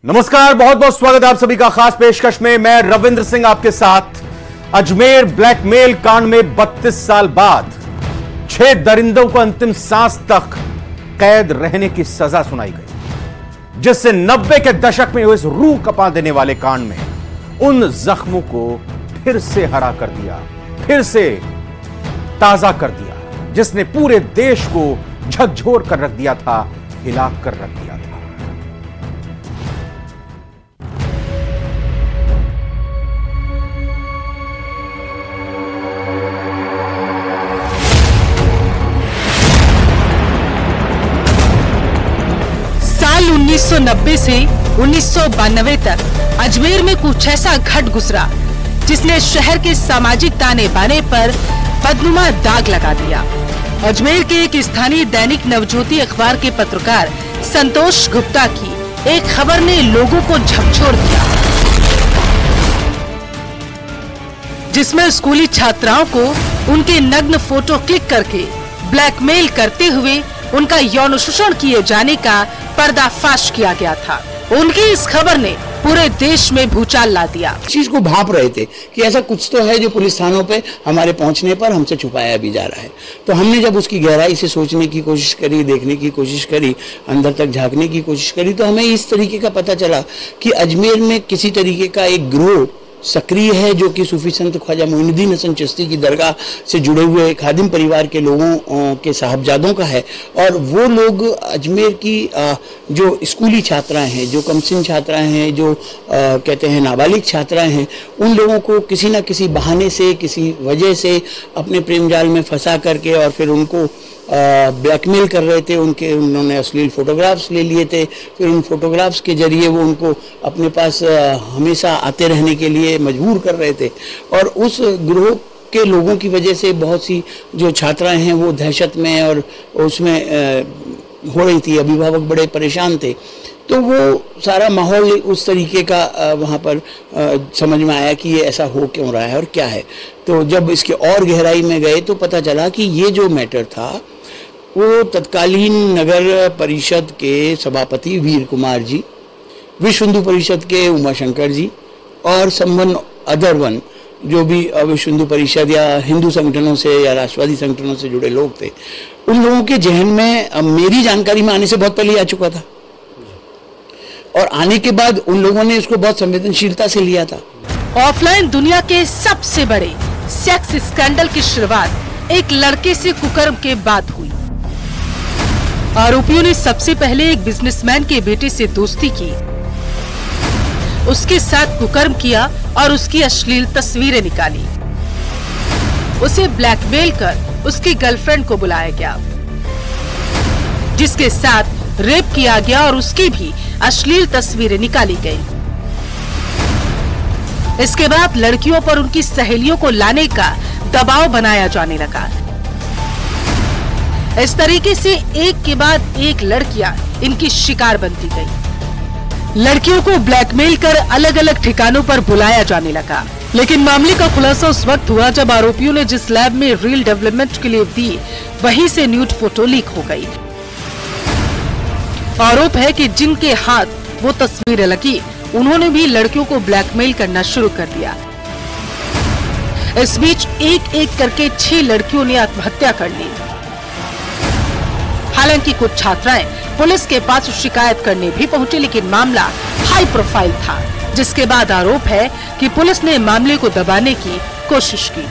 नमस्कार, बहुत बहुत स्वागत है आप सभी का खास पेशकश में। मैं रविंद्र सिंह आपके साथ। अजमेर ब्लैकमेल कांड में 32 साल बाद 6 दरिंदों को अंतिम सांस तक कैद रहने की सजा सुनाई गई, जिससे 90 के दशक में हुए इस रूह कपा देने वाले कांड में उन जख्मों को फिर से हरा कर दिया, फिर से ताजा कर दिया, जिसने पूरे देश को झकझोर कर रख दिया था, हिला कर रख दिया था। साल 1990 से 1992 तक अजमेर में कुछ ऐसा घट गुजरा जिसने शहर के सामाजिक ताने बाने पर बदनुमा दाग लगा दिया। अजमेर के एक स्थानीय दैनिक नवज्योति अखबार के पत्रकार संतोष गुप्ता की एक खबर ने लोगों को झकझोर दिया, जिसमें स्कूली छात्राओं को उनके नग्न फोटो क्लिक करके ब्लैकमेल करते हुए उनका यौन शोषण किए जाने का पर्दाफाश किया गया था। उनकी इस खबर ने पूरे देश में भूचाल ला दिया। चीज को भांप रहे थे कि ऐसा कुछ तो है जो पुलिस थानों पे हमारे पहुंचने पर हमसे छुपाया भी जा रहा है। तो हमने जब उसकी गहराई से सोचने की कोशिश करी, देखने की कोशिश करी, अंदर तक झांकने की कोशिश करी, तो हमें इस तरीके का पता चला कि अजमेर में किसी तरीके का एक गिरोह सक्रिय है जो कि सूफी संत ख्वाजा मोइनुद्दीन हसन चिश्ती की दरगाह से जुड़े हुए खादिम परिवार के लोगों के साहबजादों का है। और वो लोग अजमेर की जो स्कूली छात्राएं हैं, जो कमसिन छात्राएं हैं, जो कहते हैं नाबालिग छात्राएं हैं, उन लोगों को किसी न किसी बहाने से, किसी वजह से अपने प्रेम जाल में फंसा करके और फिर उनको ब्लैकमेल कर रहे थे। उन्होंने अश्लील फोटोग्राफ्स ले लिए थे, फिर उन फोटोग्राफ्स के जरिए वो उनको अपने पास हमेशा आते रहने के लिए मजबूर कर रहे थे। और उस गिरोह के लोगों की वजह से बहुत सी जो छात्राएं हैं वो दहशत में और उसमें हो रही थी, अभिभावक बड़े परेशान थे। तो वो सारा माहौल उस तरीके का वहाँ पर समझ में आया कि ये ऐसा हो क्यों रहा है और क्या है। तो जब इसके और गहराई में गए तो पता चला कि ये जो मैटर था वो तत्कालीन नगर परिषद के सभापति वीर कुमार जी, विश्व हिंदू परिषद के उमाशंकर जी और समवन अदर वन जो भी विश्व हिंदू परिषद या हिंदू संगठनों से या राष्ट्रवादी संगठनों से जुड़े लोग थे, उन लोगों के जहन में मेरी जानकारी में आने से बहुत पहले आ चुका था। और आने के बाद उन लोगों ने इसको बहुत संवेदनशीलता से लिया था। ऑफलाइन दुनिया के सबसे बड़े सेक्स स्कैंडल की शुरुआत एक लड़के से कुकर्म के बाद हुई। आरोपियों ने सबसे पहले एक बिजनेसमैन के बेटे से दोस्ती की, उसके साथ कुकर्म किया और उसकी अश्लील तस्वीरें निकाली। उसे ब्लैकमेल कर उसकी गर्लफ्रेंड को बुलाया गया, जिसके साथ रेप किया गया और उसकी भी अश्लील तस्वीरें निकाली गई। इसके बाद लड़कियों पर उनकी सहेलियों को लाने का दबाव बनाया जाने लगा। इस तरीके से एक के बाद एक लड़कियां इनकी शिकार बनती गई। लड़कियों को ब्लैकमेल कर अलग अलग ठिकानों पर बुलाया जाने लगा। लेकिन मामले का खुलासा उस वक्त हुआ जब आरोपियों ने जिस लैब में रील डेवलपमेंट के लिए दी, वहीं से न्यूड फोटो लीक हो गई। आरोप है कि जिनके हाथ वो तस्वीरें लगी, उन्होंने भी लड़कियों को ब्लैकमेल करना शुरू कर दिया। इस बीच एक एक करके 6 लड़कियों ने आत्महत्या कर ली। हालांकि कुछ छात्राएं पुलिस के पास शिकायत करने भी पहुंची, लेकिन मामला हाई प्रोफाइल था, जिसके बाद आरोप है कि पुलिस ने मामले को दबाने की कोशिश की।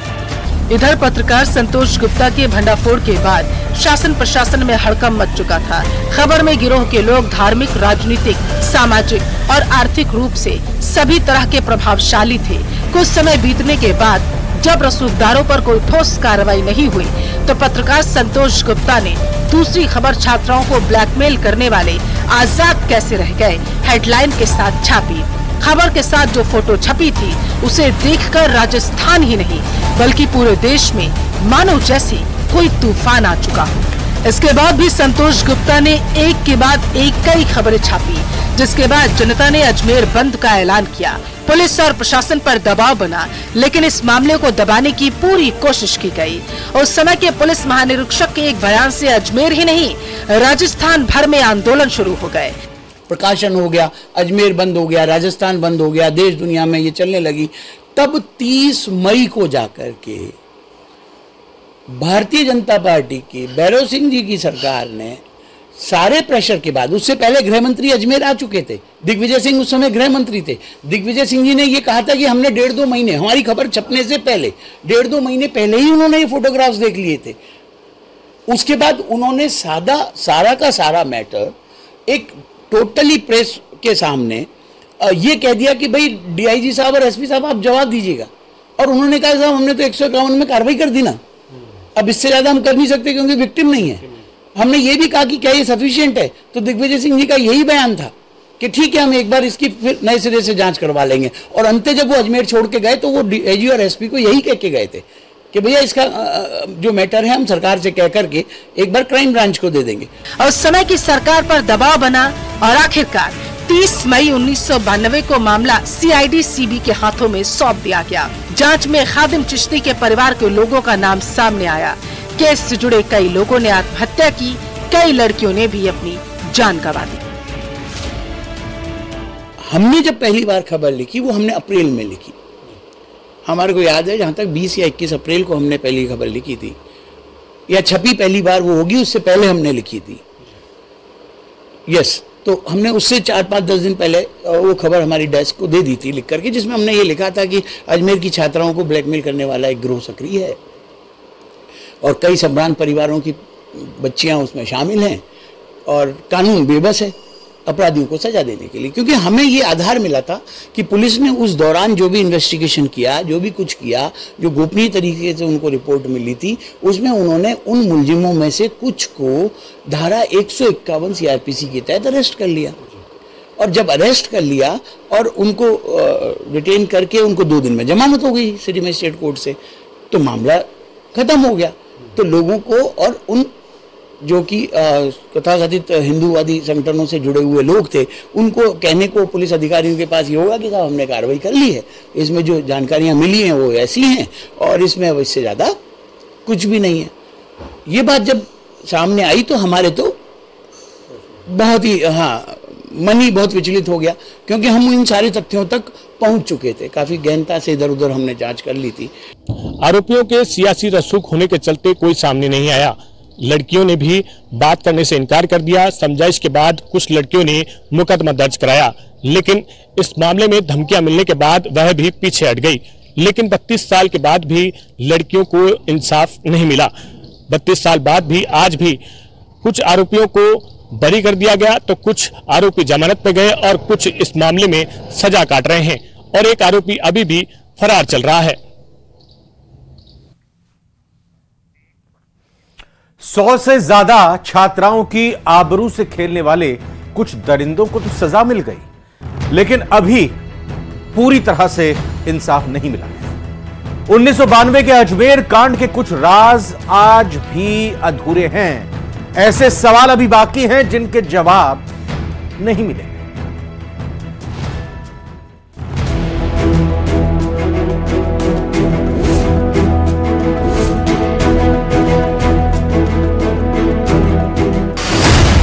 इधर पत्रकार संतोष गुप्ता के भंडाफोड़ के बाद शासन प्रशासन में हड़कंप मच चुका था। खबर में गिरोह के लोग धार्मिक, राजनीतिक, सामाजिक और आर्थिक रूप से सभी तरह के प्रभावशाली थे। कुछ समय बीतने के बाद जब रसूखदारों पर कोई ठोस कार्रवाई नहीं हुई, तो पत्रकार संतोष गुप्ता ने दूसरी खबर छात्राओं को ब्लैकमेल करने वाले आजाद कैसे रह गए हेडलाइन के साथ छापी। खबर के साथ जो फोटो छपी थी, उसे देखकर राजस्थान ही नहीं बल्कि पूरे देश में मानो जैसे कोई तूफान आ चुका हो। इसके बाद भी संतोष गुप्ता ने एक के बाद एक कई खबरें छापी, जिसके बाद जनता ने अजमेर बंद का ऐलान किया। पुलिस और प्रशासन पर दबाव बना, लेकिन इस मामले को दबाने की पूरी कोशिश की गई। उस समय के पुलिस महानिरीक्षक के एक बयान से अजमेर ही नहीं, राजस्थान भर में आंदोलन शुरू हो गए। प्रकाशन हो गया, अजमेर बंद हो गया, राजस्थान बंद हो गया, देश दुनिया में ये चलने लगी, तब 30 मई को जाकर के भारतीय जनता पार्टी की भैरव सिंह जी की सरकार ने सारे प्रेशर के बाद, उससे पहले गृह मंत्री अजमेर आ चुके थे, दिग्विजय सिंह उस समय गृह मंत्री थे, दिग्विजय सिंह जी ने ये कहा था कि हमने 1.5-2 महीने, हमारी खबर छपने से पहले 1.5-2 महीने पहले ही उन्होंने ये फोटोग्राफ्स देख लिए थे। उसके बाद उन्होंने सारा का सारा मैटर एक टोटली प्रेस के सामने ये कह दिया कि भाई डीआईजी साहब और एसपी साहब आप जवाब दीजिएगा, और उन्होंने कहा साहब हमने तो 151 में कार्रवाई कर दी ना, अब इससे ज्यादा हम कर नहीं सकते क्योंकि विक्टिम नहीं है। हमने ये भी कहा कि क्या ये सफिशिएंट है, तो दिग्विजय सिंह जी का यही बयान था कि ठीक है हम एक बार इसकी फिर नए सिरे से जांच करवा लेंगे, और अंत जब वो अजमेर छोड़ के गए तो वो डीआईजी और एसपी को यही कह के गए थे कि भैया इसका जो मैटर है हम सरकार से कह करके एक बार क्राइम ब्रांच को दे देंगे। और उस समय की सरकार पर दबाव बना और आखिरकार 30 मई 1992 को मामला सीआईडी सीबी के हाथों में सौंप दिया गया। जांच में खादिम चिश्ती के परिवार के लोगों का नाम सामने आया। केस से जुड़े कई लोगों ने आत्महत्या की, कई लड़कियों ने भी अपनी जान गंवा दी। हमने जब पहली बार खबर लिखी वो हमने अप्रैल में लिखी, हमारे को याद है जहाँ तक 20 या 21 अप्रैल को हमने पहली खबर लिखी थी, या छपी पहली बार वो होगी, उससे पहले हमने लिखी थी। यस, तो हमने उससे 4-5-10 दिन पहले वो खबर हमारी डेस्क को दे दी थी लिख करके, जिसमें हमने ये लिखा था कि अजमेर की छात्राओं को ब्लैकमेल करने वाला एक गिरोह सक्रिय है और कई संभ्रांत परिवारों की बच्चियां उसमें शामिल हैं और कानून बेबस है अपराधियों को सजा देने के लिए। क्योंकि हमें ये आधार मिला था कि पुलिस ने उस दौरान जो भी इन्वेस्टिगेशन किया, जो भी कुछ किया, जो गोपनीय तरीके से उनको रिपोर्ट मिली थी, उसमें उन्होंने उन मुलजिमों में से कुछ को धारा 151 सीआरपीसी के तहत अरेस्ट कर लिया। और जब अरेस्ट कर लिया और उनको डिटेन करके उनको 2 दिन में जमानत हो गई सिटी मजिस्ट्रेट कोर्ट से, तो मामला खत्म हो गया। तो लोगों को और उन जो कि तथाकथित हिंदूवादी संगठनों से जुड़े हुए लोग थे, उनको कहने को पुलिस अधिकारियों के पास ये होगा कि साहब हमने कार्रवाई कर ली है, इसमें जो जानकारियां मिली हैं वो ऐसी हैं और इसमें अब इससे ज़्यादा कुछ भी नहीं है। ये बात जब सामने आई तो हमारे तो बहुत ही मन ही बहुत विचलित हो गया, क्योंकि हम इन सारे तथ्यों तक पहुंच चुके थे, काफ़ी गहनता से इधर उधर हमने जाँच कर ली थी। आरोपियों के सियासी रसूख होने के चलते कोई सामने नहीं आया। लड़कियों ने भी बात करने से इनकार कर दिया। समझाइश के बाद कुछ लड़कियों ने मुकदमा दर्ज कराया, लेकिन इस मामले में धमकियां मिलने के बाद वह भी पीछे हट गई। लेकिन 32 साल के बाद भी लड़कियों को इंसाफ नहीं मिला। 32 साल बाद भी आज भी कुछ आरोपियों को बरी कर दिया गया, तो कुछ आरोपी जमानत पे गए और कुछ इस मामले में सजा काट रहे हैं और एक आरोपी अभी भी फरार चल रहा है। 100 से ज्यादा छात्राओं की आबरू से खेलने वाले कुछ दरिंदों को तो सजा मिल गई, लेकिन अभी पूरी तरह से इंसाफ नहीं मिला। 1992 के अजमेर कांड के कुछ राज आज भी अधूरे हैं। ऐसे सवाल अभी बाकी हैं जिनके जवाब नहीं मिले।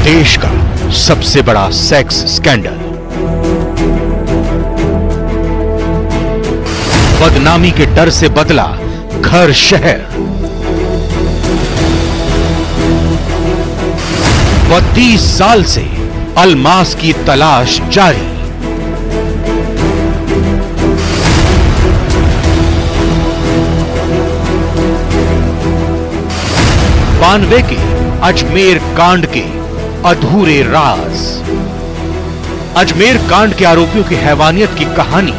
देश का सबसे बड़ा सेक्स स्कैंडल, बदनामी के डर से बदला घर शहर। 32 साल से अलमास की तलाश जारी। बानवे के अजमेर कांड के अधूरे राज। अजमेर कांड के आरोपियों की हैवानियत की कहानी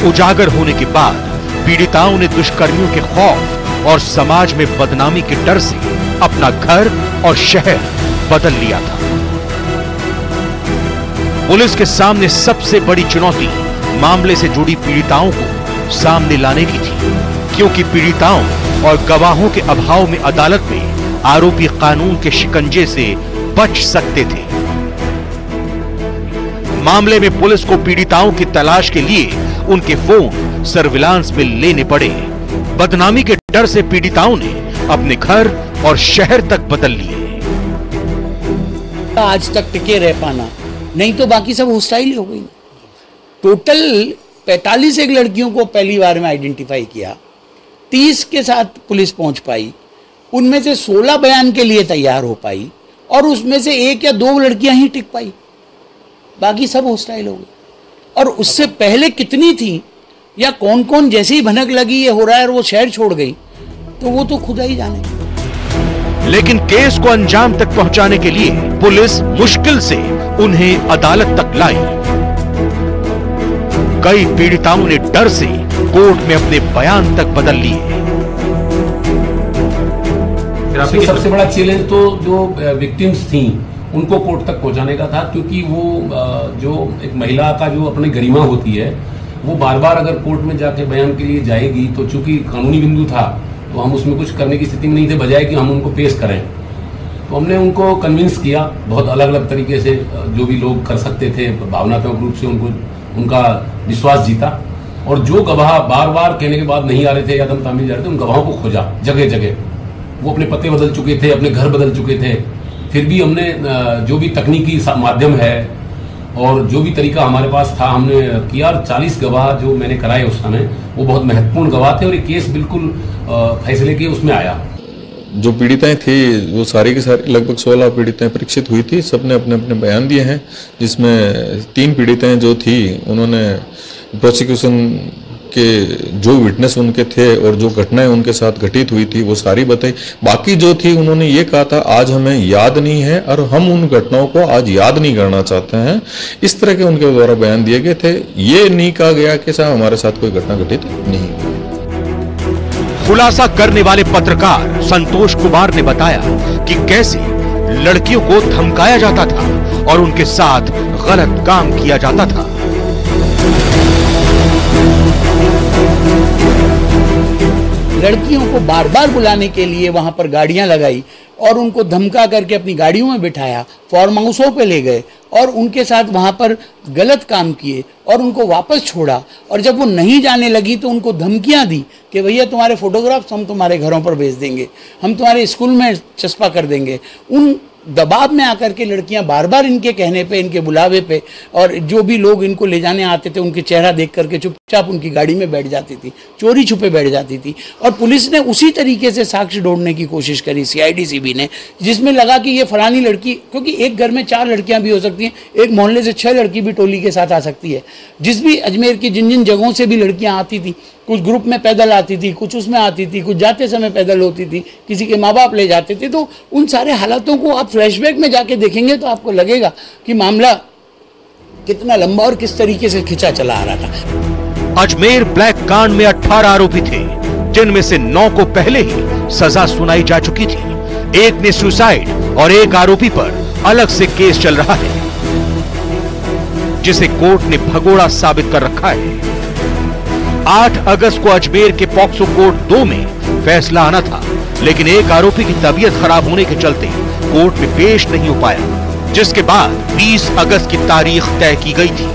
उजागर होने के बाद पीड़िताओं ने दुष्कर्मियों के खौफ और समाज में बदनामी के डर से अपना घर और शहर बदल लिया था। पुलिस के सामने सबसे बड़ी चुनौती मामले से जुड़ी पीड़िताओं को सामने लाने की थी, क्योंकि पीड़िताओं और गवाहों के अभाव में अदालत में आरोपी कानून के शिकंजे से बच सकते थे। मामले में पुलिस को पीड़िताओं की तलाश के लिए उनके फोन सर्विलांस में लेने पड़े। बदनामी के डर से पीड़िताओं ने अपने घर और शहर तक बदल लिए। आज तक टिके रह पाना नहीं तो बाकी सब हॉस्टाइल हो गई। टोटल 45 एक लड़कियों को पहली बार में आइडेंटिफाई किया, 30 के साथ पुलिस पहुंच पाई, उनमें से 16 बयान के लिए तैयार हो पाई और उसमें से 1 या 2 लड़कियां ही टिक पाई, बाकी सब हॉस्टाइल हो गई। और उससे पहले कितनी थी या कौन कौन जैसे ही भनक लगी ये हो रहा है और वो शहर छोड़ गई, तो वो तो खुदा ही जाने। लेकिन केस को अंजाम तक पहुंचाने के लिए पुलिस मुश्किल से उन्हें अदालत तक लाई। कई पीड़िताओं ने डर से कोर्ट में अपने बयान तक बदल लिए। सबसे बड़ा चैलेंज तो जो विक्टिम्स थी उनको कोर्ट तक पहुंचाने का था, क्योंकि वो जो एक महिला का जो अपनी गरिमा होती है वो बार बार अगर कोर्ट में जाके बयान के लिए जाएगी तो चूंकि कानूनी बिंदु था तो हम उसमें कुछ करने की स्थिति में नहीं थे, बजाय कि हम उनको पेश करें। तो हमने उनको कन्विंस किया बहुत अलग अलग तरीके से, जो भी लोग कर सकते थे भावनात्मक रूप से उनका विश्वास जीता। और जो गवाह बार बार कहने के बाद नहीं आ रहे थे या दम तामील जा रहे थे, उन गवाहों को खोजा जगह जगह। वो अपने पते बदल चुके थे, अपने घर बदल चुके थे, फिर भी हमने जो भी तकनीकी माध्यम है और जो भी तरीका हमारे पास था हमने किया। 40 गवाह जो मैंने कराए उस समय वो बहुत महत्वपूर्ण गवाह थे और ये केस बिल्कुल फैसले के उसमें आया। जो पीड़िताएं थी वो सारी की सारी लगभग 16 पीड़िताएं परीक्षित हुई थी, सबने अपने अपने बयान दिए हैं, जिसमें 3 पीड़िताएं जो थी उन्होंने प्रोसिक्यूशन के जो विटनेस उनके थे और जो घटनाएं उनके साथ घटित हुई थी वो सारी बताई। बाकी जो थी उन्होंने ये कहा था आज हमें याद नहीं है और हम उन घटनाओं को आज याद नहीं करना चाहते हैं, इस तरह के उनके द्वारा बयान दिए गए थे। ये नहीं कहा गया कि साहब हमारे साथ कोई घटना घटित नहीं हुई। खुलासा करने वाले पत्रकार संतोष कुमार ने बताया कि कैसे लड़कियों को धमकाया जाता था और उनके साथ गलत काम किया जाता था। लड़कियों को बार बार बुलाने के लिए वहां पर गाड़ियां लगाई और उनको धमका करके अपनी गाड़ियों में बिठाया, फार्म हाउसों पे ले गए और उनके साथ वहां पर गलत काम किए और उनको वापस छोड़ा। और जब वो नहीं जाने लगी तो उनको धमकियां दी कि भैया तुम्हारे फोटोग्राफ्स हम तुम्हारे घरों पर भेज देंगे, हम तुम्हारे स्कूल में चस्पा कर देंगे। उन दबाव में आकर के लड़कियां बार बार इनके कहने पे, इनके बुलावे पे, और जो भी लोग इनको ले जाने आते थे उनके चेहरा देख करके चुपचाप उनकी गाड़ी में बैठ जाती थी, चोरी छुपे बैठ जाती थी। और पुलिस ने उसी तरीके से साक्ष्य ढूंढने की कोशिश करी, CID-CB ने, जिसमें लगा कि ये फलानी लड़की, क्योंकि एक घर में 4 लड़कियां भी हो सकती हैं, एक मोहल्ले से 6 लड़की भी टोली के साथ आ सकती है। जिस भी अजमेर की जिन जिन जगहों से भी लड़कियां आती थी, कुछ ग्रुप में पैदल आती थी, कुछ उसमें आती थी, कुछ जाते समय पैदल होती थी, किसी के माँ बाप ले जाते थे। तो उन सारे हालातों को आप फ्लैशबैक में जाके देखेंगे तो आपको लगेगा कि मामला कितना लंबा और किस तरीके से खिंचा चला आ रहा था। अजमेर ब्लैक कांड में 18 आरोपी थे, जिनमें से 9 को पहले ही सजा सुनाई जा चुकी थी। एक ने सुसाइड और एक आरोपी पर अलग से केस चल रहा है, जिसे कोर्ट ने भगोड़ा साबित कर रखा है। 8 अगस्त को अजमेर के पॉक्सो कोर्ट 2 में फैसला आना था, लेकिन एक आरोपी की तबीयत खराब होने के चलते कोर्ट में पेश नहीं हो पाया, जिसके बाद 20 अगस्त की तारीख तय की गई थी।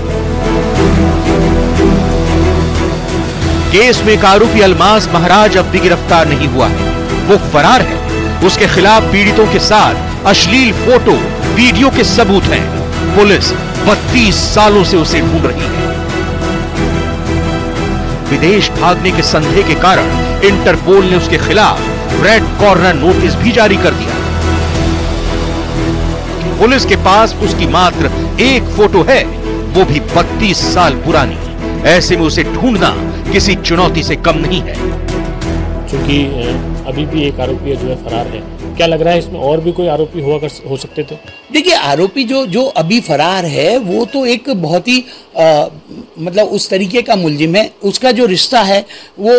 केस में एक आरोपी अलमास महाराज अब भी गिरफ्तार नहीं हुआ है, वो फरार है। उसके खिलाफ पीड़ितों के साथ अश्लील फोटो, वीडियो के सबूत हैं। पुलिस 32 सालों से उसे ढूंढ रही है। विदेश भागने के संदेह के कारण इंटरपोल ने उसके खिलाफ रेड कॉर्नर नोटिस भी जारी कर दिया। पुलिस के पास उसकी मात्र एक फोटो है, वो भी 32 साल पुरानी। ऐसे में उसे ढूंढना किसी चुनौती से कम नहीं है। क्योंकि अभी भी एक आरोपी जो है फरार है, क्या लग रहा है इसमें और भी कोई आरोपी हो सकते थे? देखिए, आरोपी जो अभी फरार है वो तो एक बहुत ही मतलब उस तरीके का मुलजिम है। उसका जो रिश्ता है वो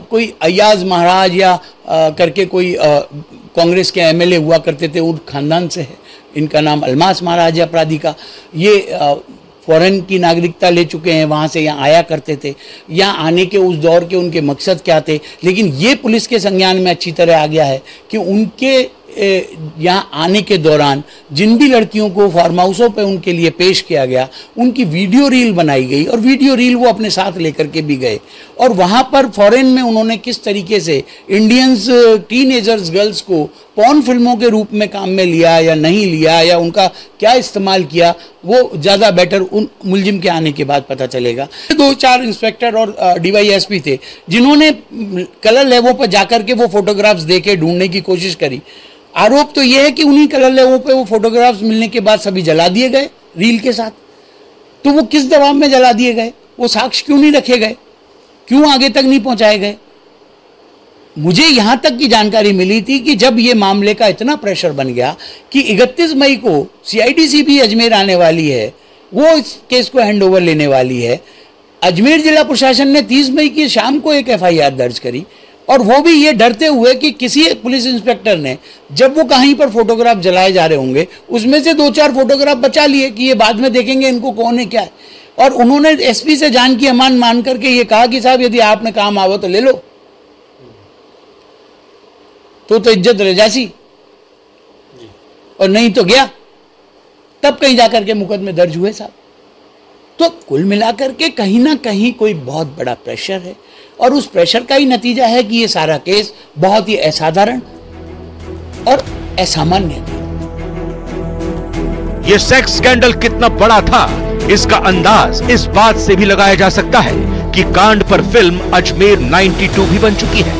कोई अय्याज महाराज या करके कोई कांग्रेस के MLA हुआ करते थे, उन खानदान से है। इनका नाम अलमास महाराज है अपराधी का। ये फॉरेन की नागरिकता ले चुके हैं, वहाँ से यहाँ आया करते थे। यहाँ आने के उस दौर के उनके मकसद क्या थे, लेकिन ये पुलिस के संज्ञान में अच्छी तरह आ गया है कि उनके यहाँ आने के दौरान जिन भी लड़कियों को फार्म हाउसों पे उनके लिए पेश किया गया, उनकी वीडियो रील बनाई गई और वीडियो रील वो अपने साथ लेकर के भी गए। और वहाँ पर फॉरेन में उन्होंने किस तरीके से इंडियंस टीनेजर्स गर्ल्स को पॉर्न फिल्मों के रूप में काम में लिया या नहीं लिया, या उनका क्या इस्तेमाल किया, वो ज़्यादा बेटर उन मुलजिम के आने के बाद पता चलेगा। 2-4 इंस्पेक्टर और DYSP थे जिन्होंने कलर लैबों पर जाकर के वो फोटोग्राफ्स देके ढूंढने की कोशिश करी। आरोप तो यह है कि उन्हीं कलर लैबों पे वो फोटोग्राफ्स मिलने के बाद सभी जला दिए गए रील के साथ। तो वो किस दबाव में जला दिए गए, वो साक्ष्य क्यों नहीं रखे गए, क्यों आगे तक नहीं पहुंचाए गए? मुझे यहां तक की जानकारी मिली थी कि जब ये मामले का इतना प्रेशर बन गया कि 31 मई को CIDCB अजमेर आने वाली है, वो इस केस को हैंडओवर लेने वाली है। अजमेर जिला प्रशासन ने 30 मई की शाम को एक FIR दर्ज करी, और वो भी ये डरते हुए कि किसी पुलिस इंस्पेक्टर ने जब वो कहीं पर फोटोग्राफ जलाए जा रहे होंगे उसमें से 2-4 फोटोग्राफ बचा लिए कि ये बाद में देखेंगे इनको कौन है क्या है। और उन्होंने SP से जान की अमान मान करके ये कहा कि साहब यदि आपने काम आवो तो ले लो, तो इज्जत रजासी, और नहीं तो गया। तब कहीं जाकर के मुकदमे दर्ज हुए साहब। तो कुल मिलाकर के कहीं ना कहीं कोई बहुत बड़ा प्रेशर है, और उस प्रेशर का ही नतीजा है कि ये सारा केस बहुत ही असाधारण और असामान्य था। ये सेक्स स्कैंडल कितना बड़ा था, इसका अंदाज इस बात से भी लगाया जा सकता है कि कांड पर फिल्म अजमेर 92 भी बन चुकी है।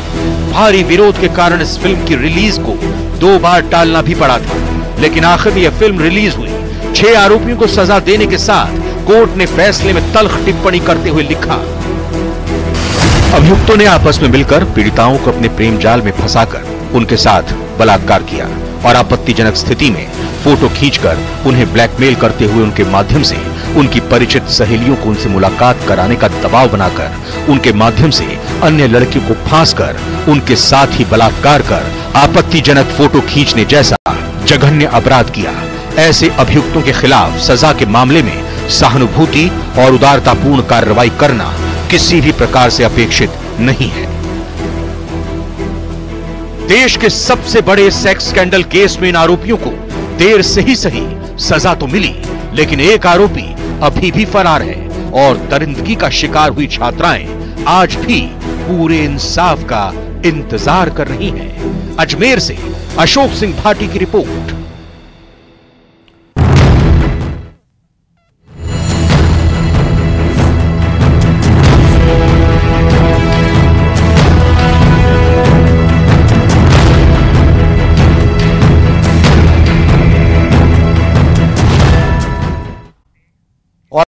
भारी विरोध के कारण इस फिल्म की रिलीज को 2 बार टालना भी पड़ा था, लेकिन आखिर में यह फिल्म रिलीज हुई। 6 आरोपियों को सजा देने के साथ कोर्ट ने फैसले में तल्ख टिप्पणी करते हुए लिखा, अभियुक्तों ने आपस में मिलकर पीड़िताओं को अपने प्रेम जाल में फंसाकर उनके साथ बलात्कार किया और आपत्तिजनक स्थिति में फोटो खींचकर उन्हें ब्लैकमेल करते हुए उनके माध्यम से उनकी परिचित सहेलियों को उनसे मुलाकात कराने का दबाव बनाकर उनके माध्यम से अन्य लड़कियों को फांसकर उनके साथ ही बलात्कार कर आपत्तिजनक फोटो खींचने जैसा जघन्य अपराध किया। ऐसे अभियुक्तों के खिलाफ सजा के मामले में सहानुभूति और उदारतापूर्ण कार्रवाई करना किसी भी प्रकार से अपेक्षित नहीं है। देश के सबसे बड़े सेक्स स्कैंडल केस में इन आरोपियों को देर से ही सही सजा तो मिली, लेकिन एक आरोपी अभी भी फरार है और दरिंदगी का शिकार हुई छात्राएं आज भी पूरे इंसाफ का इंतजार कर रही हैं। अजमेर से अशोक सिंह भाटी की रिपोर्ट।